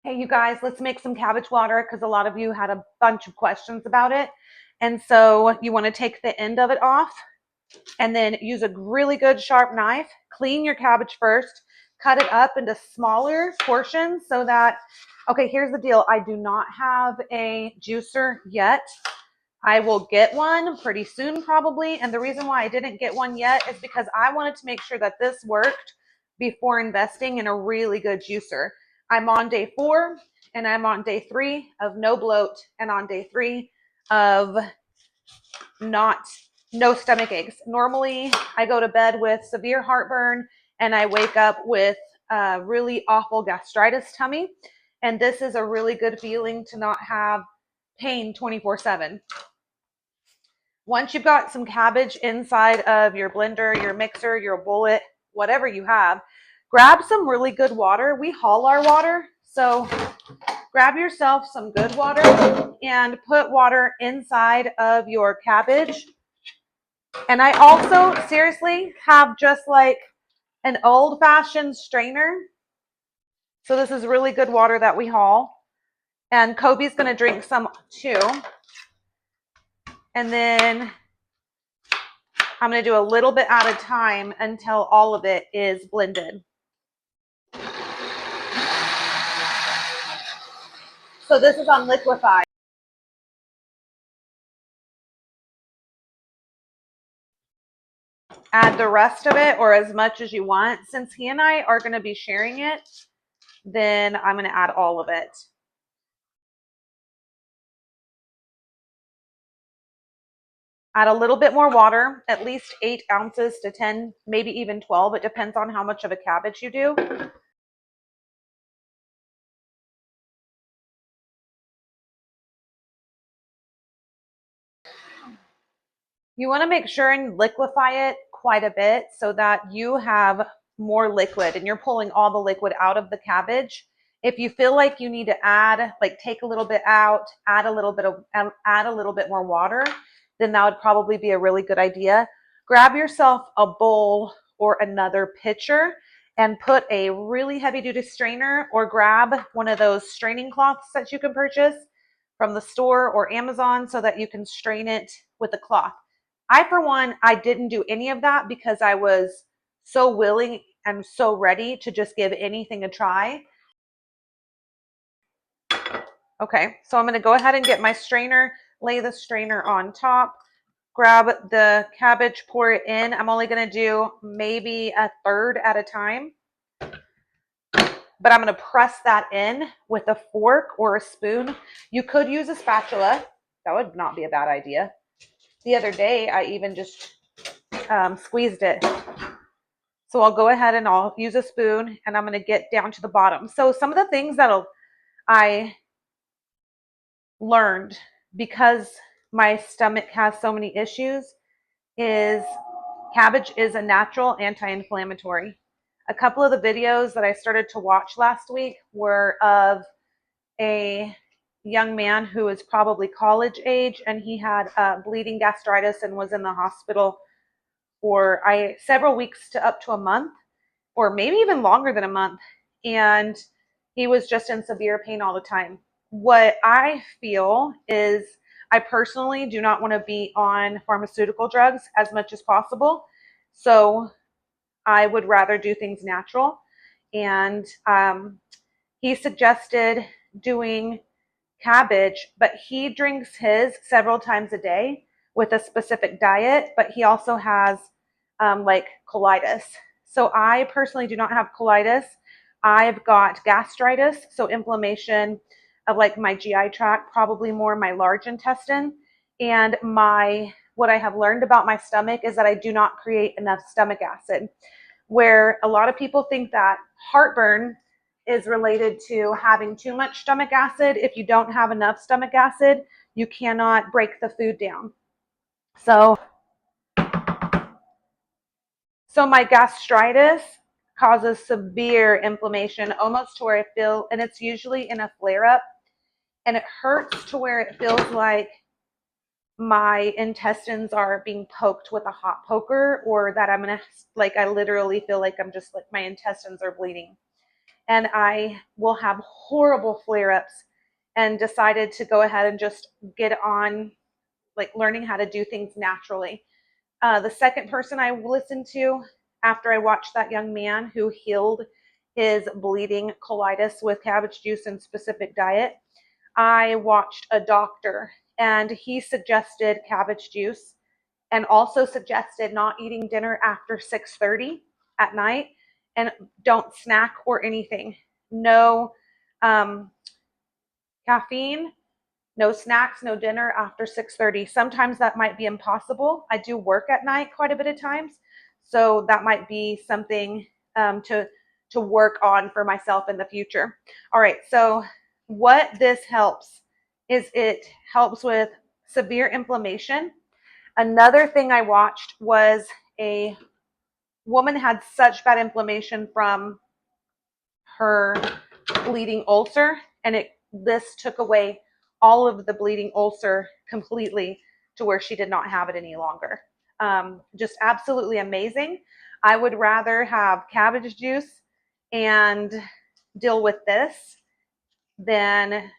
Hey, you guys, let's make some cabbage water because a lot of you had a bunch of questions about it. And so you want to take the end of it off and then use a really good sharp knife. Clean your cabbage first, cut it up into smaller portions so that, okay, here's the deal. I do not have a juicer yet. I will get one pretty soon probably. And the reason why I didn't get one yet is because I wanted to make sure that this worked before investing in a really good juicer. I'm on day 4 and I'm on day 3 of no bloat and on day 3 of not no stomach aches. Normally I go to bed with severe heartburn and I wake up with a really awful gastritis tummy. And this is a really good feeling to not have pain 24/7. Once you've got some cabbage inside of your blender, your mixer, your bullet, whatever you have, grab some really good water. We haul our water, so grab yourself some good water and put water inside of your cabbage. And I also seriously have just like an old-fashioned strainer. So this is really good water that we haul. And Kobe's going to drink some too. And then I'm going to do a little bit at a time until all of it is blended. So this is on liquefy. Add the rest of it or as much as you want. Since he and I are going to be sharing it, then I'm going to add all of it. Add a little bit more water, at least 8 ounces to 10, maybe even 12. It depends on how much of a cabbage you do. You want to make sure and liquefy it quite a bit so that you have more liquid and you're pulling all the liquid out of the cabbage. If you feel like you need to add, like take a little bit out, add a little bit more water, then that would probably be a really good idea. Grab yourself a bowl or another pitcher and put a really heavy duty strainer or grab one of those straining cloths that you can purchase from the store or Amazon so that you can strain it with a cloth. I, for one, I didn't do any of that because I was so willing and so ready to just give anything a try. Okay, so I'm going to go ahead and get my strainer, lay the strainer on top, grab the cabbage, pour it in. I'm only going to do maybe a third at a time, but I'm going to press that in with a fork or a spoon. You could use a spatula. That would not be a bad idea. The other day, I even just squeezed it. So I'll go ahead and I'll use a spoon and I'm going to get down to the bottom. So some of the things that I learned because my stomach has so many issues is cabbage is a natural anti-inflammatory. A couple of the videos that I started to watch last week were of a young man who is probably college age and he had bleeding gastritis and was in the hospital for several weeks to up to a month or maybe even longer than a month. And he was just in severe pain all the time. What I feel is I personally do not want to be on pharmaceutical drugs as much as possible. So I would rather do things natural. And he suggested doing cabbage, but he drinks his several times a day with a specific diet, but he also has like colitis. So I personally do not have colitis. I've got gastritis, so inflammation of like my GI tract, probably more my large intestine. And what I have learned about my stomach is that I do not create enough stomach acid. Where a lot of people think that heartburn is related to having too much stomach acid. If you don't have enough stomach acid, you cannot break the food down. So my gastritis causes severe inflammation, almost to where I feel, and it's usually in a flare up, and it hurts to where it feels like my intestines are being poked with a hot poker, or that I'm gonna, like, I literally feel like I'm just like my intestines are bleeding. and I will have horrible flare-ups, and decided to go ahead and just get on like learning how to do things naturally. The second person I listened to after I watched that young man who healed his bleeding colitis with cabbage juice and specific diet, I watched a doctor, and he suggested cabbage juice and also suggested not eating dinner after 6:30 at night, and don't snack or anything. No caffeine, no snacks, no dinner after 6:30. Sometimes that might be impossible. I do work at night quite a bit of times, so that might be something to work on for myself in the future. All right, so what this helps is it helps with severe inflammation. Another thing I watched was a woman had such bad inflammation from her bleeding ulcer, and this took away all of the bleeding ulcer completely to where she did not have it any longer. Just absolutely amazing. I would rather have cabbage juice and deal with this than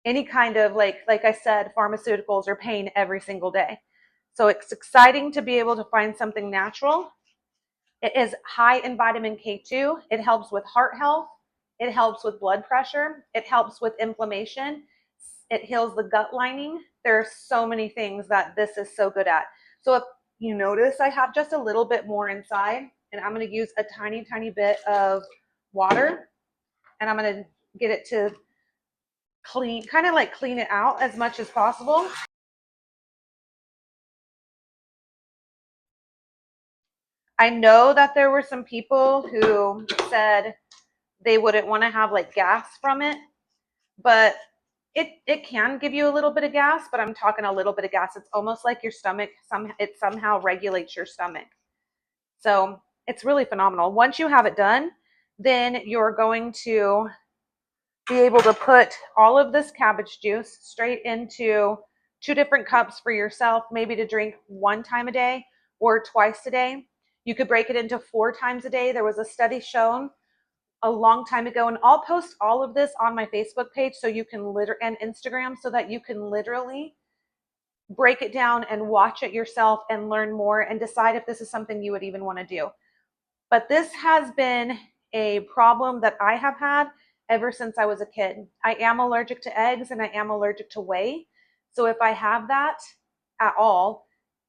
any kind of like I said, pharmaceuticals or pain every single day. So it's exciting to be able to find something natural. It is high in vitamin K2. It helps with heart health. It helps with blood pressure. It helps with inflammation. It heals the gut lining. There are so many things that this is so good at. So if you notice, I have just a little bit more inside, and I'm going to use a tiny, tiny bit of water, and I'm going to get it to clean, kind of like clean it out as much as possible. I know that there were some people who said they wouldn't want to have like gas from it, but it can give you a little bit of gas, but I'm talking a little bit of gas. It's almost like your stomach, it somehow regulates your stomach. So it's really phenomenal. Once you have it done, then you're going to be able to put all of this cabbage juice straight into 2 different cups for yourself, maybe to drink 1 time a day or twice a day. You could break it into 4 times a day. There was a study shown a long time ago, and I'll post all of this on my Facebook page so you can and Instagram, so that you can literally break it down and watch it yourself and learn more and decide if this is something you would even want to do. But this has been a problem that I have had ever since I was a kid. I am allergic to eggs and I am allergic to whey. So if I have that at all,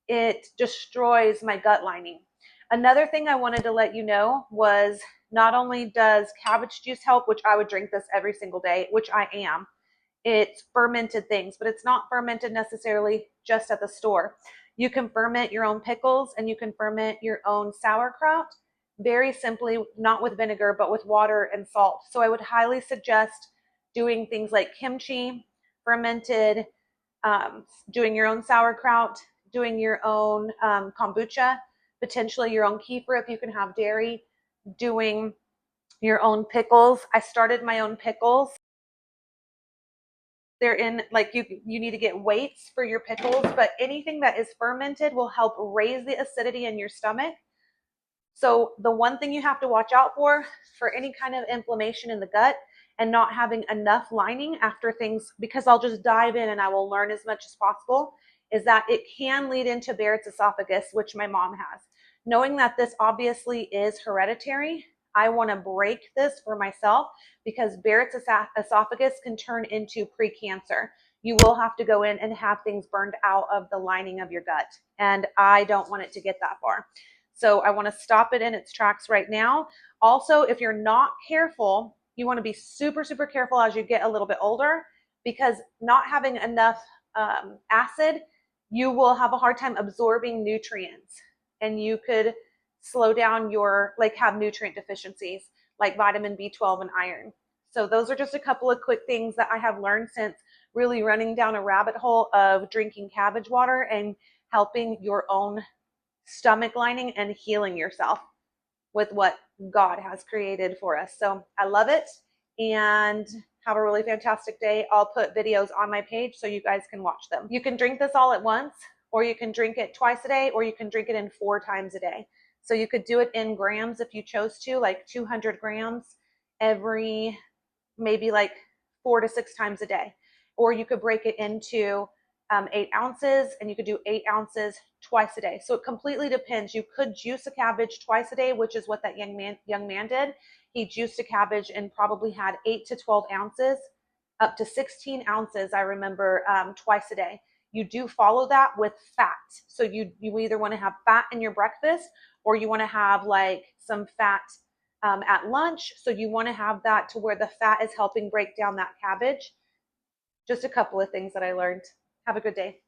it destroys my gut lining. Another thing I wanted to let you know was, not only does cabbage juice help, which I would drink this every single day, which I am, it's fermented things, but it's not fermented necessarily just at the store. You can ferment your own pickles and you can ferment your own sauerkraut very simply, not with vinegar, but with water and salt. So I would highly suggest doing things like kimchi, fermented, doing your own sauerkraut, doing your own kombucha, potentially your own kefir if you can have dairy, doing your own pickles. I started my own pickles. They're in, like, you need to get weights for your pickles, but anything that is fermented will help raise the acidity in your stomach. So the one thing you have to watch out for any kind of inflammation in the gut and not having enough lining after things, because I'll just dive in and I will learn as much as possible, is that it can lead into Barrett's esophagus, which my mom has. Knowing that this obviously is hereditary, I want to break this for myself, because Barrett's esophagus can turn into precancer. You will have to go in and have things burned out of the lining of your gut, and I don't want it to get that far. So I want to stop it in its tracks right now. Also, if you're not careful, you want to be super, super careful as you get a little bit older, because not having enough acid, you will have a hard time absorbing nutrients, and you could slow down your, like, have nutrient deficiencies like vitamin B12 and iron. So those are just a couple of quick things that I have learned since really running down a rabbit hole of drinking cabbage water and helping your own stomach lining and healing yourself with what God has created for us. So I love it, and have a really fantastic day. I'll put videos on my page so you guys can watch them. You can drink this all at once, or you can drink it twice a day, or you can drink it in 4 times a day. So you could do it in grams if you chose to, like 200 grams. every maybe like 4 to 6 times a day. Or you could break it into 8 ounces, and you could do 8 ounces twice a day. So it completely depends. You could juice a cabbage twice a day, which is what that young man did. He juiced a cabbage and probably had 8 to 12 ounces, up to 16 ounces, I remember, twice a day. You do follow that with fat. So you either want to have fat in your breakfast, or you want to have like some fat at lunch. So you want to have that to where the fat is helping break down that cabbage. Just a couple of things that I learned. Have a good day.